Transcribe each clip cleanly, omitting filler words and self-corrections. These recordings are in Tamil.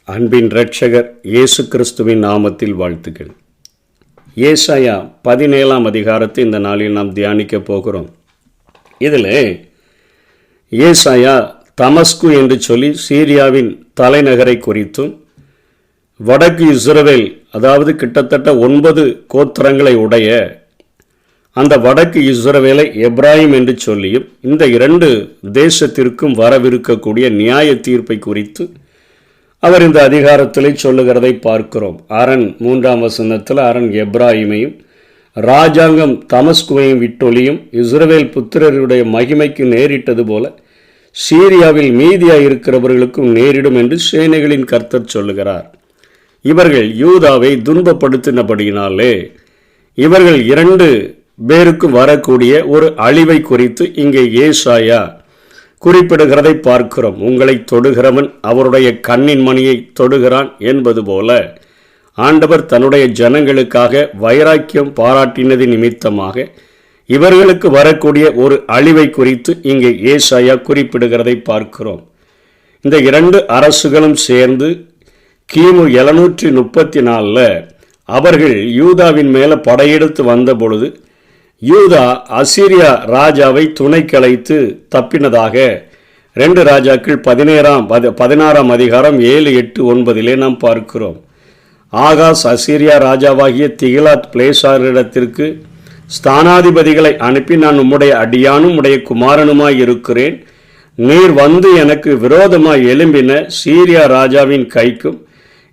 அன்பின் இரட்சகர் இயேசு கிறிஸ்துவின் நாமத்தில் வாழ்த்துக்கள். ஏசாயா 17ஆம் அதிகாரத்தை இந்த நாளில் நாம் தியானிக்க போகிறோம். இதில் ஏசாயா தமஸ்கு என்று சொல்லி சீரியாவின் தலைநகரை குறித்தும், வடக்கு இஸ்ரவேல் அதாவது கிட்டத்தட்ட 9 கோத்திரங்களை உடைய அந்த வடக்கு இஸ்ரவேலை எப்ராயிம் என்று சொல்லியும், இந்த 2 தேசத்திற்கும் வரவிருக்கக்கூடிய நியாய தீர்ப்பை குறித்து அவர் இந்த அதிகாரத்திலே சொல்லுகிறதை பார்க்கிறோம். அரன் 3ஆம் வசனத்தில் அரன் எப்ராயிமையும் ராஜாங்கம் தமஸ்குவையும் விட்டொழியும், இஸ்ரவேல் புத்திரருடைய மகிமைக்கு நேரிட்டது போல சீரியாவில் மீதியாக இருக்கிறவர்களுக்கும் நேரிடும் என்று சேனைகளின் கர்த்தர் சொல்லுகிறார். இவர்கள் யூதாவை துன்பப்படுத்தினபடியினாலே இவர்கள் 2 பேருக்கும் வரக்கூடிய ஒரு அழிவை குறித்து இங்கே ஏசாயா குறிப்பிடுகிறதை பார்க்கிறோம். உங்களை தொடுகிறவன் அவருடைய கண்ணின் மணியை தொடுகிறான் என்பது போல ஆண்டவர் தன்னுடைய ஜனங்களுக்காக வைராக்கியம் பாராட்டினது நிமித்தமாக இவர்களுக்கு வரக்கூடிய ஒரு அழிவை குறித்து இங்கே ஏசாயா குறிப்பிடுகிறதை பார்க்கிறோம். இந்த 2 அரசுகளும் சேர்ந்து கிமு 734 அவர்கள் யூதாவின் மேலே படையெடுத்து வந்த பொழுது யூதா அசீரியா ராஜாவை துணைக்கு அழைத்து தப்பினதாக 2 ராஜாக்கள் 16ஆம் அதிகாரம் 7, 8, 9 நாம் பார்க்கிறோம். ஆகாஸ் அசீரியா ராஜாவாகிய திகிலாத் பிளேசாரிடத்திற்கு ஸ்தானாதிபதிகளை அனுப்பி, நான் உம்முடைய அடியானும் உம்முடைய குமாரனுமாய் இருக்கிறேன், நீர் வந்து எனக்கு விரோதமாய் எழும்பின சீரியா ராஜாவின் கைக்கும்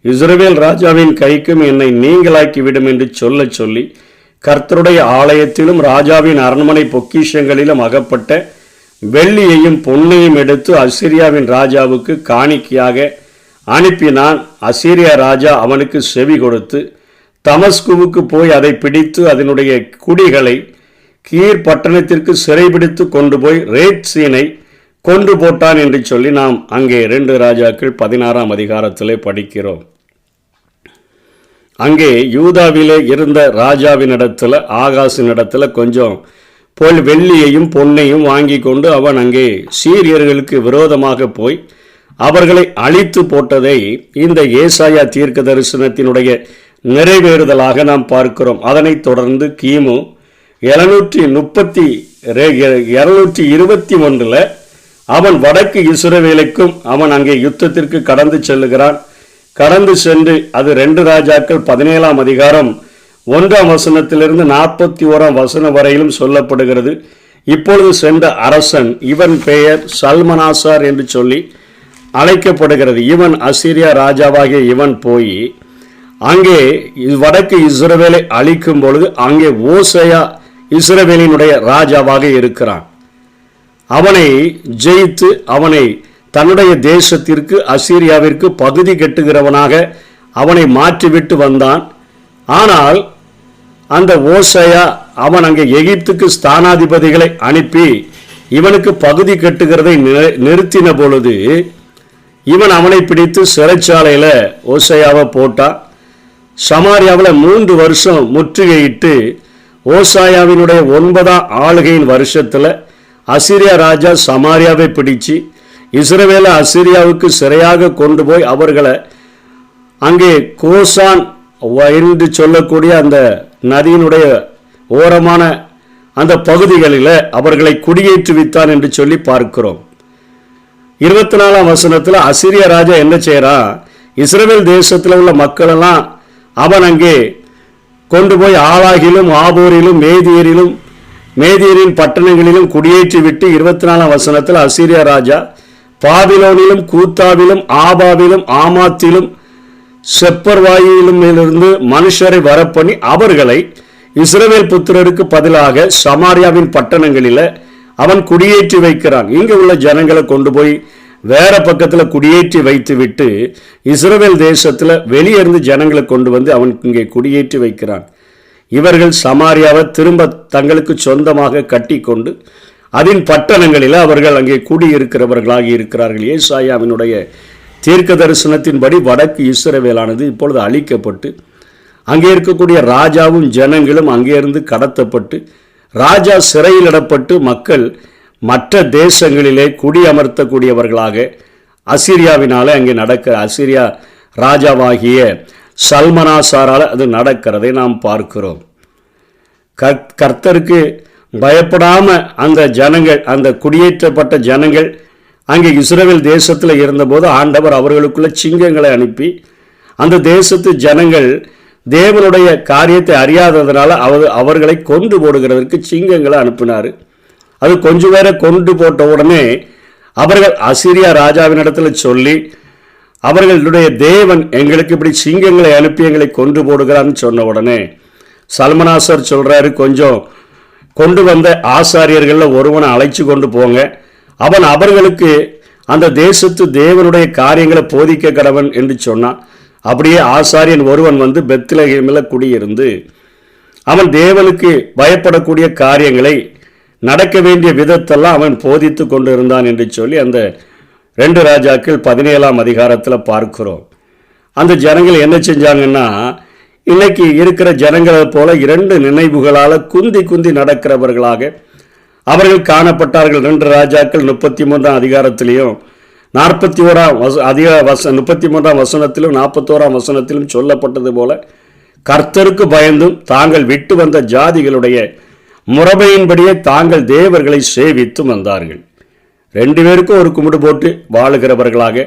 இஸ்ரவேல் ராஜாவின் கைக்கும் என்னை நீங்களாக்கிவிடும் என்று சொல்லி கர்த்தருடைய ஆலயத்திலும் ராஜாவின் அரண்மனை பொக்கிஷங்களிலும் அகப்பட்ட வெள்ளியையும் பொன்னையும் எடுத்து அசீரியாவின் ராஜாவுக்கு காணிக்கையாக அனுப்பினான். அசீரியா ராஜா அவனுக்கு செவி கொடுத்து தமஸ்குவுக்கு போய் அதை பிடித்து அதனுடைய குடிகளை கீர் பட்டணத்திற்கு சிறைபிடித்து கொண்டு போய் ரேட்சீனை கொன்று போட்டான் என்று சொல்லி நாம் அங்கே 2 ராஜாக்கள் 16ஆம் அதிகாரத்திலே படிக்கிறோம். அங்கே யூதாவிலே இருந்த ராஜாவினிடத்தில் ஆகாசினிடத்தில் கொஞ்சம் போல் வெள்ளியையும் பொன்னையும் வாங்கி கொண்டு அவன் அங்கே சீரியர்களுக்கு விரோதமாக போய் அவர்களை அழித்து போட்டதை இந்த ஏசாயா தீர்க்க தரிசனத்தினுடைய நிறைவேறுதலாக நாம் பார்க்கிறோம். அதனைத் தொடர்ந்து கிமு 721 அவன் வடக்கு இஸ்ரவேலுக்கும் அவன் அங்கே யுத்தத்திற்கு கடந்து செல்லுகிறான். கடந்து சென்று அது 2 ராஜாக்கள் 17ஆம் அதிகாரம் 1ஆம் வசனத்திலிருந்து 41ஆம் வசனம் வரையிலும் சொல்லப்படுகிறது. இப்பொழுது சென்ற அரசன், இவன் பெயர் சல்மனாசார் என்று சொல்லி அழைக்கப்படுகிறது. இவன் அசீரியா ராஜாவாகிய இவன் போய் அங்கே வடக்கு இஸ்ரவேலை அழிக்கும் பொழுது அங்கே ஓசையா இஸ்ரவேலினுடைய ராஜாவாக இருக்கிறான். அவனை ஜெயித்து அவனை தன்னுடைய தேசத்திற்கு அசீரியாவிற்கு பகுதி கட்டுகிறவனாக அவனை மாற்றிவிட்டு வந்தான். ஆனால் அந்த ஓசையா அவன் அங்கே எகிப்துக்கு ஸ்தானாதிபதிகளை அனுப்பி இவனுக்கு பகுதி கட்டுகிறதை நிறுத்தின பொழுது இவன் அவனை பிடித்து சிறைச்சாலையில் ஓசையாவை போட்டான். சமாரியாவில் 3 வருஷம் முற்றுகையிட்டு ஓசாயாவினுடைய 9ஆம் ஆளுகையின் வருஷத்தில் அசீரியா ராஜா சமாரியாவை பிடிச்சு இஸ்ரவேலை அசீரியாவுக்கு சிறையாக கொண்டு போய் அவர்களை அங்கே கோசான் என்று சொல்லக்கூடிய அந்த நதியினுடைய ஓரமான அந்த பகுதிகளில் அவர்களை குடியேற்றுவித்தான் என்று சொல்லி பார்க்கிறோம். 24ஆம் வசனத்தில் அசீரியா ராஜா என்ன செய்கிறான், இஸ்ரவேல் தேசத்தில் உள்ள மக்களெல்லாம் அவன் அங்கே கொண்டு போய் ஆலாகிலும் ஆபோரிலும் மேதியரின் பட்டணங்களிலும் குடியேற்றி விட்டு 24ஆம் வசனத்தில் அசீரியா ராஜா பாபிலோனிலும் கூத்தாவிலும் ஆபாவிலும் ஆமாத்திலும் செப்பர்வாயிலும் இருந்து மனுஷரை வரப்பண்ணி அவர்களை இஸ்ரவேல் புத்திரருக்கு பதிலாக சமாரியாவின் பட்டணங்களில் அவன் குடியேற்றி வைக்கிறான். இங்கே உள்ள ஜனங்களை கொண்டு போய் வேற பக்கத்தில் குடியேற்றி வைத்து விட்டு இஸ்ரவேல் தேசத்தில் வெளியிருந்து ஜனங்களை கொண்டு வந்து அவன் இங்கே குடியேற்றி வைக்கிறான். இவர்கள் சமாரியாவை திரும்ப தங்களுக்கு சொந்தமாக கட்டி கொண்டு அதன் பட்டணங்களில் அவர்கள் அங்கே குடியிருக்கிறவர்களாக இருக்கிறார்கள். ஏசாயாவினுடைய தீர்க்க தரிசனத்தின்படி வடக்கு இஸ்ரவேலானது இப்பொழுது அழிக்கப்பட்டு அங்கே இருக்கக்கூடிய ராஜாவும் ஜனங்களும் அங்கே இருந்து கடத்தப்பட்டு ராஜா சிறையிலிடப்பட்டு மக்கள் மற்ற தேசங்களிலே குடியமர்த்தக்கூடியவர்களாக அசீரியாவினாலே அங்கே அசீரியா ராஜாவாகிய சல்மனாசாரால் அது நடக்கிறதை நாம் பார்க்கிறோம். கர்த்தருக்கு பயப்படாம அந்த ஜனங்கள், அந்த குடியேற்றப்பட்ட ஜனங்கள் அங்கே இஸ்ரவேல் தேசத்தில் இருந்தபோது ஆண்டவர் அவர்களுக்குள்ள சிங்கங்களை அனுப்பி அந்த தேசத்து ஜனங்கள் தேவனுடைய காரியத்தை அறியாததுனால அவர்களை கொண்டு போடுகிறதற்கு சிங்கங்களை அனுப்பினார். அது கொஞ்சம் பேரை கொண்டு போட்ட உடனே அவர்கள் அசீரியா ராஜாவினிடத்தில் சொல்லி, அவர்களுடைய தேவன் எங்களுக்கு இப்படி சிங்கங்களை அனுப்பி எங்களை கொண்டு போடுகிறான்னு சொன்ன உடனே சல்மனாசர் சொல்றாரு, கொஞ்சம் கொண்டு வந்த ஆசாரியர்களில் ஒருவனை அழைச்சி கொண்டு போங்க, அவன் அவர்களுக்கு அந்த தேசத்து தேவனுடைய காரியங்களை போதிக்க கடவன் என்று சொன்னான். அப்படியே ஆசாரியன் ஒருவன் வந்து பெத்லகேமில் குடியிருந்து அவன் தேவனுக்கு பயப்படக்கூடிய காரியங்களை நடக்க வேண்டிய விதத்தெல்லாம் அவன் போதித்து கொண்டு இருந்தான் என்று சொல்லி அந்த 2 ராஜாக்கள் 17ஆம் அதிகாரத்தில் பார்க்கிறோம். அந்த ஜனங்கள் என்ன செஞ்சாங்கன்னா, இன்னைக்கு இருக்கிற ஜனங்களை போல 2 நினைவுகளால் குந்தி நடக்கிறவர்களாக அவர்கள் காணப்பட்டார்கள். 2 ராஜாக்கள் 33ஆம் அதிகாரத்திலையும் 33ஆம் வசனத்திலும் 41ஆம் வசனத்திலும் சொல்லப்பட்டது போல கர்த்தருக்கு பயந்தும் தாங்கள் விட்டு வந்த ஜாதிகளுடைய முறைமையின்படியே தாங்கள் தேவர்களை சேவித்து வந்தார்கள். 2 பேருக்கும் ஒரு கும்பிடு போட்டு வாழுகிறவர்களாக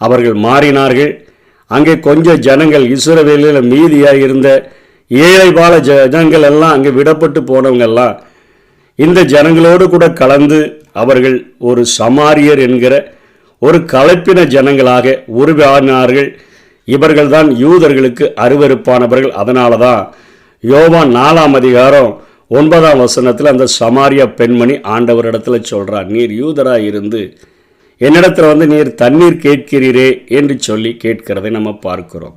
அவர்கள் மாறினார்கள். அங்கே கொஞ்சம் ஜனங்கள், இஸ்ரவேலில் மீதியாக இருந்த ஏழை பால ஜனங்கள் எல்லாம் அங்கே விடப்பட்டு போனவங்கெல்லாம் இந்த ஜனங்களோடு கூட கலந்து அவர்கள் ஒரு சமாரியர் என்கிற ஒரு கலப்பின ஜனங்களாக உருவானார்கள். இவர்கள்தான் யூதர்களுக்கு அருவருப்பானவர்கள். அதனால தான் யோவான் 4ஆம் அதிகாரம் 9ஆம் வசனத்தில் அந்த சமாரியா பெண்மணி ஆண்டவரிடத்தில் சொல்கிறார், நீர் யூதராக இருந்து என்னிடத்தில் வந்து நீர் தண்ணீர் கேட்கிறீரே என்று சொல்லி கேட்கிறதை நம்ம பார்க்கிறோம்.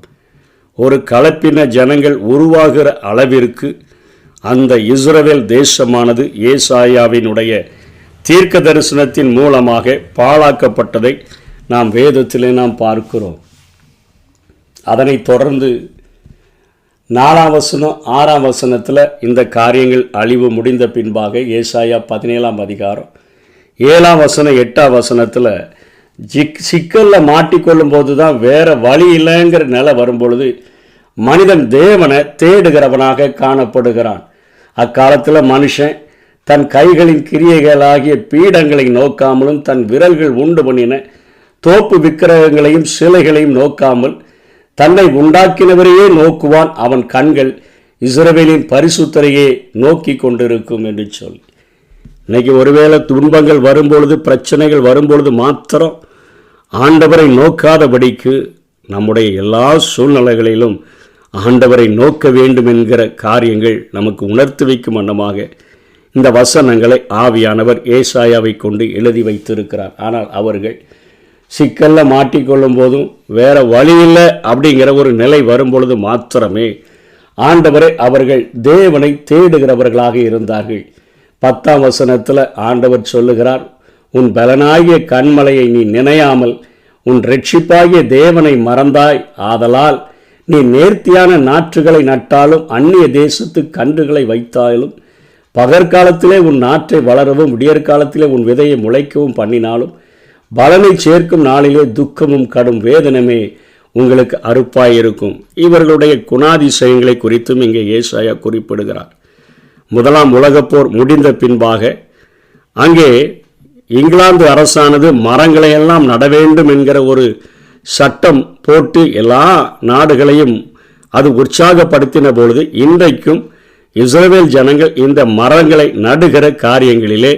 ஒரு கலப்பின ஜனங்கள் உருவாகிற அளவிற்கு அந்த இஸ்ரவேல் தேசமானது ஏசாயாவினுடைய தீர்க்க தரிசனத்தின் மூலமாக பாழாக்கப்பட்டதை நாம் வேதத்திலே நாம் பார்க்கிறோம். அதனை தொடர்ந்து 4ஆம் வசனம் 6ஆம் வசனத்தில் இந்த காரியங்கள் அழிவு முடிந்த பின்பாக ஏசாயா 17ஆம் அதிகாரம் 7ஆம் வசனம் 8ஆம் வசனத்தில் சிக்கலில் மாட்டிக்கொள்ளும் போது தான் வேறு வழி இல்லைங்கிற நிலை வரும்பொழுது மனிதன் தேவனை தேடுகிறவனாக காணப்படுகிறான். அக்காலத்தில் மனுஷன் தன் கைகளின் கிரியைகளாகிய பீடங்களை நோக்காமலும் தன் விரல்கள் உண்டு பண்ணின தோப்பு விக்கிரகங்களையும் சிலைகளையும் நோக்காமல் தன்னை உண்டாக்கினவரையே நோக்குவான். அவன் கண்கள் இஸ்ரவேலின் பரிசுத்தரையே நோக்கி கொண்டிருக்கும் என்று சொல்லி, இன்னைக்கு ஒருவேளை துன்பங்கள் வரும்பொழுது, பிரச்சனைகள் வரும்பொழுது மாத்திரம் ஆண்டவரை நோக்காதபடிக்கு நம்முடைய எல்லா சூழ்நிலைகளிலும் ஆண்டவரை நோக்க வேண்டும் என்கிற காரியங்கள் நமக்கு உணர்த்தி வைக்கும் வண்ணமாக இந்த வசனங்களை ஆவியானவர் ஏசாயாவை கொண்டு எழுதி வைத்திருக்கிறார். ஆனால் அவர்கள் சிக்கலில் மாட்டிக்கொள்ளும் போதும் வேறு வழி இல்லை அப்படிங்கிற ஒரு நிலை வரும்பொழுது மாத்திரமே ஆண்டவரை அவர்கள் தேவனை தேடுகிறவர்களாக இருந்தார்கள். 10ஆம் வசனத்தில் ஆண்டவர் சொல்லுகிறார், உன் பலனாகிய கண்மலையை நீ நினையாமல் உன் இரட்சிப்பாகிய தேவனை மறந்தாய். ஆதலால் நீ நேர்த்தியான நாற்றுகளை நட்டாலும் அந்நிய தேசத்து கன்றுகளை வைத்தாலும் பகற்காலத்திலே உன் நாற்றை வளரவும் விடியற்காலத்திலே உன் விதையை முளைக்கவும் பண்ணினாலும் பலனை சேர்க்கும் நாளிலே துக்கமும் கடும் வேதனமே உங்களுக்கு அறுப்பாயிருக்கும். இவர்களுடைய குணாதிசயங்களை குறித்தும் இங்கே ஏசாயா குறிப்பிடுகிறார். 1ஆம் உலகப்போர் முடிந்த பின்பாக அங்கே இங்கிலாந்து அரசானது மரங்களையெல்லாம் நட வேண்டும் என்கிற ஒரு சட்டம் போட்டு எல்லா நாடுகளையும் அது உற்சாகப்படுத்தின பொழுது இன்றைக்கும் இஸ்ரவேல் ஜனங்கள் இந்த மரங்களை நடுகிற காரியங்களிலே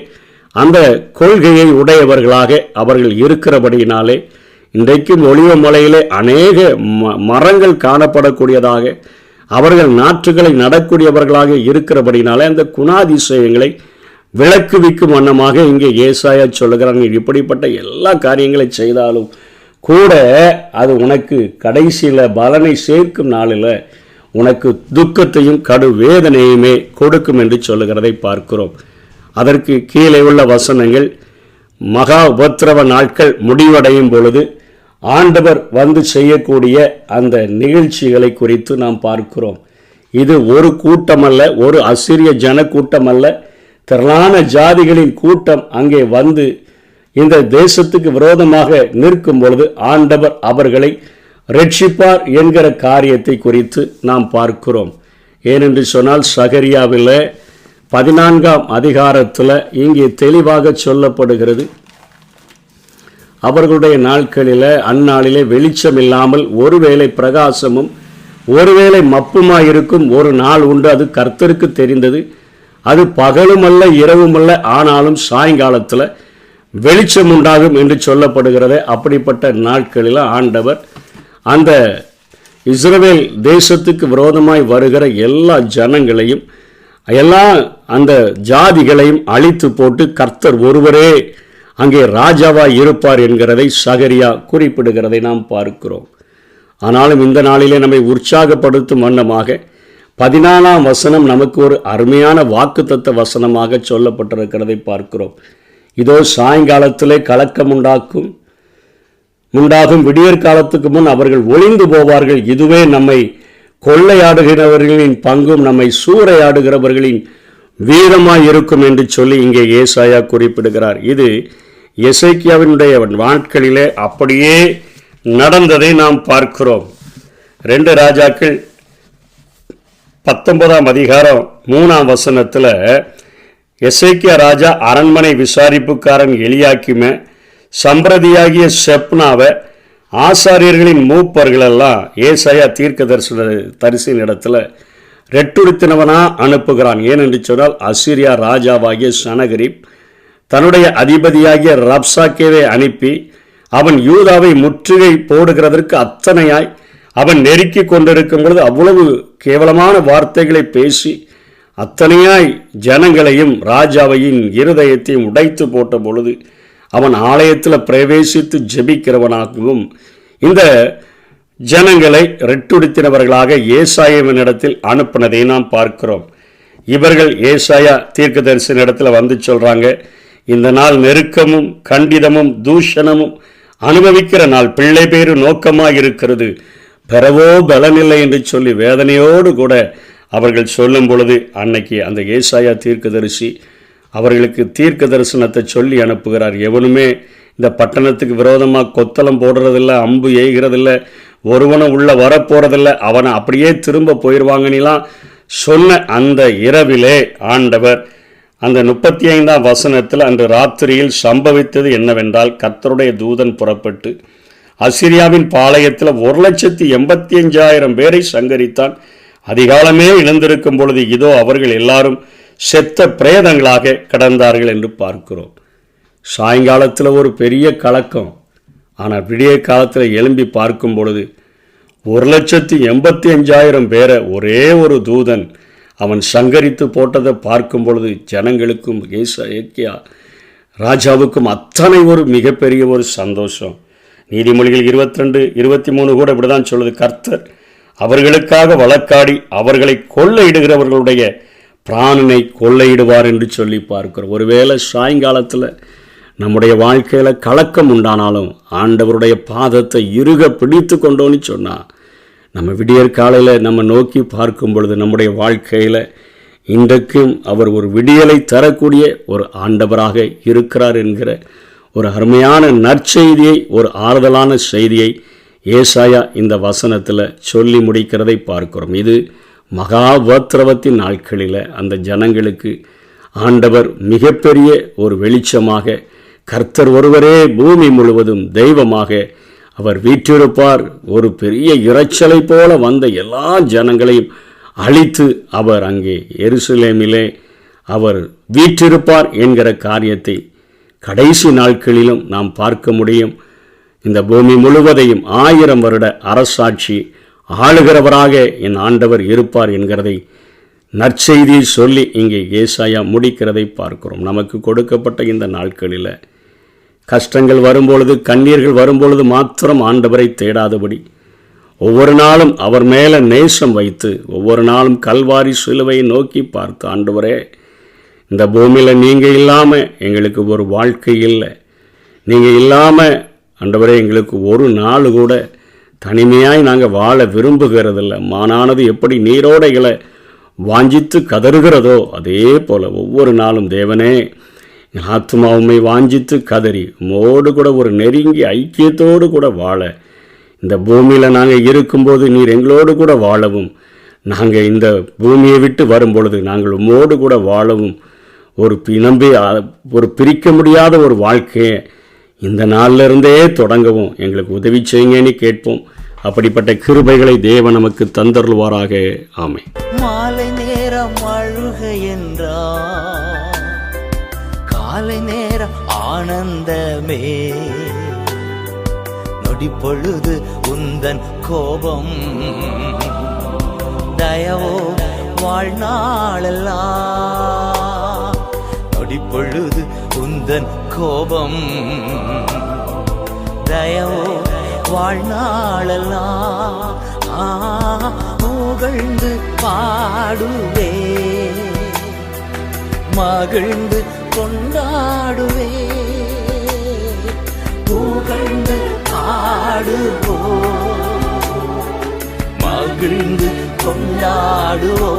அந்த கொள்கையை உடையவர்களாக அவர்கள் இருக்கிறபடியினாலே இன்றைக்கும் ஒலிவ மலையிலே அநேக மரங்கள் காணப்படக்கூடியதாக அவர்கள் நாற்றுகளை நடக்கூடியவர்களாக இருக்கிறபடினாலே அந்த குணாதிசயங்களை விளக்குவிக்கும் வண்ணமாக இங்கே ஏசாயா சொல்லுகிறாங்க. இப்படிப்பட்ட எல்லா காரியங்களை செய்தாலும் கூட அது உனக்கு கடைசியில் பலனை சேர்க்கும் நாளில் உனக்கு துக்கத்தையும் கடு வேதனையுமே கொடுக்கும் என்று சொல்லுகிறதை பார்க்கிறோம். அதற்கு கீழே உள்ள வசனங்கள், மகா உபத்திரவ நாட்கள் முடிவடையும் பொழுது ஆண்டவர் வந்து செய்யக்கூடிய அந்த நிகழ்ச்சிகளை குறித்து நாம் பார்க்கிறோம். இது ஒரு கூட்டமல்ல, ஒரு அசிரிய ஜன கூட்டமல்ல, திரளான ஜாதிகளின் கூட்டம் அங்கே வந்து இந்த தேசத்துக்கு விரோதமாக நிற்கும் பொழுது ஆண்டவர் அவர்களை ரட்சிப்பார் என்கிற காரியத்தை குறித்து நாம் பார்க்கிறோம். ஏனென்று சொன்னால் சகரியாவில் 14ஆம் அதிகாரத்தில் இங்கே தெளிவாக சொல்லப்படுகிறது. அவர்களுடைய நாட்களில் அந்நாளிலே வெளிச்சம் இல்லாமல் ஒருவேளை பிரகாசமும் ஒருவேளை மப்புமாயிருக்கும் ஒரு நாள் உண்டு, அது கர்த்தருக்கு தெரிந்தது. அது பகலும் அல்ல இரவும் அல்ல, ஆனாலும் சாயங்காலத்தில் வெளிச்சம் உண்டாகும் என்று சொல்லப்படுகிறது. அப்படிப்பட்ட நாட்களில் ஆண்டவர் அந்த இஸ்ரவேல் தேசத்துக்கு விரோதமாய் வருகிற எல்லா ஜனங்களையும் எல்லா அந்த ஜாதிகளையும் அழித்து போட்டு கர்த்தர் ஒருவரே அங்கே ராஜாவாய் இருப்பார் என்கிறதை சகரியா குறிப்பிடுகிறதை நாம் பார்க்கிறோம். ஆனாலும் இந்த நாளிலே நம்மை உற்சாகப்படுத்தும் வண்ணமாக 14ஆம் வசனம் நமக்கு ஒரு அருமையான வாக்குத்தத்த வசனமாக சொல்லப்பட்டிருக்கிறதை பார்க்கிறோம். இதோ சாயங்காலத்திலே கலக்கம் உண்டாகும் விடியற் காலத்துக்கு முன் அவர்கள் ஒளிந்து போவார்கள். இதுவே நம்மை கொள்ளையாடுகிறவர்களின் பங்கும் நம்மை சூறையாடுகிறவர்களின் வீரமாய் இருக்கும் என்று சொல்லி இங்கே ஏசாயா குறிப்பிடுகிறார். இது எசேக்கியாவினுடைய நாட்களிலே அப்படியே நடந்ததை நாம் பார்க்கிறோம். 2 ராஜாக்கள் 19ஆம் அதிகாரம் 3ஆம் வசனத்தில் எசேக்கியா ராஜா அரண்மனை விசாரிப்புக்காரன் எலியாக்கிம சம்பிரதியாகிய செப்னாவை ஆசாரியர்களின் மூப்பர்களெல்லாம் ஏசாயா தீர்க்க தரிசின் இடத்துல ரெட்டுடுத்தினவனா அனுப்புகிறான். ஏனென்று சொன்னால் அசீரியா ராஜாவாகிய சனகரிப் தன்னுடைய அதிபதியாகிய ரப்சாக்கேவை அனுப்பி அவன் யூதாவை முற்றுகை போடுகிறதற்கு அத்தனையாய் அவன் நெருக்கி கொண்டிருக்கும் பொழுது அவ்வளவு கேவலமான வார்த்தைகளை பேசி அத்தனையாய் ஜனங்களையும் ராஜாவையின் இருதயத்தையும் உடைத்து போட்ட பொழுது அவன் ஆலயத்தில் பிரவேசித்து ஜெபிக்கிறவனாகவும் இந்த ஜனங்களை ரெட்டுடுத்தினவர்களாக ஏசாயாவினிடத்தில் அனுப்பினதை நாம் பார்க்கிறோம். இவர்கள் ஏசாயா தீர்க்கதரிசன இடத்துல வந்து சொல்றாங்க, இந்த நாள் நெருக்கமும் கண்டிதமும் தூஷணமும் அனுபவிக்கிற நாள், பிள்ளை பேரு நோக்கமாக இருக்கிறது, பெறவோ பலனில்லை என்று சொல்லி வேதனையோடு கூட அவர்கள் சொல்லும் பொழுது அன்னைக்கு அந்த ஏசாயா தீர்க்கதரிசி அவர்களுக்கு தீர்க்க தரிசனத்தை சொல்லி அனுப்புகிறார். எவனுமே இந்த பட்டணத்துக்கு விரோதமாக கொத்தளம் போடுறதில்ல, அம்பு எய்கிறதில்ல, ஒருவனும் உள்ள வரப்போறதில்ல, அவனை அப்படியே திரும்ப போயிடுவாங்கலாம் சொன்ன அந்த இரவிலே ஆண்டவர் அந்த 35ஆம் வசனத்தில் அன்று ராத்திரியில் சம்பவித்தது என்னவென்றால், கர்த்தருடைய தூதன் புறப்பட்டு அசிரியாவின் பாளையத்தில் 1,85,000 பேரை சங்கரித்தான். அதிகாலமே இழந்திருக்கும் பொழுது இதோ அவர்கள் எல்லாரும் செத்த பிரேதங்களாக கடந்தார்கள் என்று பார்க்கிறோம். சாயங்காலத்தில் ஒரு பெரிய கலக்கம், ஆனால் விடிய காலத்தில் எழும்பி பார்க்கும் பொழுது 1,85,000 பேரை ஒரே ஒரு தூதன் அவன் சங்கரித்து போட்டதை பார்க்கும் பொழுது ஜனங்களுக்கும் ஏசாயா ராஜாவுக்கும் அத்தனை ஒரு மிகப்பெரிய ஒரு சந்தோஷம். நீதிமொழிகள் 22-23 கூட இப்படிதான் சொல்லுது, கர்த்தர் அவர்களுக்காக வழக்காடி அவர்களை கொள்ளையிடுகிறவர்களுடைய பிராணனை கொள்ளையிடுவார் என்று சொல்லி பார்க்கிறோம். ஒருவேளை சாயங்காலத்தில் நம்முடைய வாழ்க்கையில் கலக்கம் உண்டானாலும் ஆண்டவருடைய பாதத்தை இறுக பிடித்து கொண்டோன்னு சொன்னால் நம்ம விடியற் காலையில் நம்ம நோக்கி பார்க்கும் பொழுது நம்முடைய வாழ்க்கையில் இன்றைக்கும் அவர் ஒரு விடியலை தரக்கூடிய ஒரு ஆண்டவராக இருக்கிறார் என்கிற ஒரு அருமையான நற்செய்தியை, ஒரு ஆறுதலான செய்தியை ஏசாயா இந்த வசனத்தில் சொல்லி முடிக்கிறதை பார்க்கிறோம். இது மகா உபத்திரவத்தின் நாட்களில் அந்த ஜனங்களுக்கு ஆண்டவர் மிகப்பெரிய ஒரு வெளிச்சமாக, கர்த்தர் ஒருவரே பூமி முழுவதும் தெய்வமாக அவர் வீற்றிருப்பார். ஒரு பெரிய இரைச்சலை போல வந்த எல்லா ஜனங்களையும் அழித்து அவர் அங்கே எருசலேமிலே அவர் வீற்றிருப்பார் என்கிற காரியத்தை கடைசி நாட்களிலும் நாம் பார்க்க முடியும். இந்த பூமி முழுவதையும் 1000 வருட அரசாட்சி ஆளுகிறவராக என் ஆண்டவர் இருப்பார் என்கிறதை நற்செய்தியை சொல்லி இங்கே ஏசாயா முடிக்கிறதை பார்க்கிறோம். நமக்கு கொடுக்கப்பட்ட இந்த நாட்களில் கஷ்டங்கள் வரும்பொழுது, கண்ணீர்கள் வரும்பொழுது மாத்திரம் ஆண்டவரை தேடாதபடி ஒவ்வொரு நாளும் அவர் மேலே நேசம் வைத்து ஒவ்வொரு நாளும் கல்வாரி சிலுவையை நோக்கி பார்த்து, ஆண்டவரே இந்த பூமியில் நீங்கள் இல்லாமல் எங்களுக்கு ஒரு வாழ்க்கை இல்லை, நீங்கள் இல்லாமல் ஆண்டவரே எங்களுக்கு ஒரு நாள் கூட தனிமையாய் நாங்கள் வாழ விரும்புகிறதில்ல. மானானது எப்படி நீரோடைகளை வாஞ்சித்து கதறுகிறதோ அதே போல் ஒவ்வொரு நாளும் தேவனே ஆத்மாவுமை வாஞ்சித்து கதறி உம்மோடு கூட ஒரு நெருங்கி ஐக்கியத்தோடு கூட வாழ இந்த பூமியில் நாங்கள் இருக்கும்போது நீர் எங்களோடு கூட வாழவும், நாங்கள் இந்த பூமியை விட்டு வரும்பொழுது நாங்கள் உம்மோடு கூட வாழவும், ஒரு பிரிக்க முடியாத ஒரு வாழ்க்கையை இந்த நாளில் இருந்தே தொடங்கவும் எங்களுக்கு உதவி செய்யுங்கன்னு கேட்போம். அப்படிப்பட்ட கிருபைகளை தேவன் நமக்கு தந்தருள்வாராக. ஆமென். மாலை நேரம் அழுகை என்றார், காலை நேரம் ஆனந்தமே, நொடி பொழுது உந்தன் கோபம், தயவோ வாழ்நாளெல்லாம், நொடி பொழுது உந்தன் கோபம், தயவோ வாழ்நாளெல்லாம். புகழ்ந்து பாடுவே, மகிழ்ந்து கொண்டாடுவே, புகழ்ந்து பாடுவோ, மகிழ்ந்து கொண்டாடுவோ.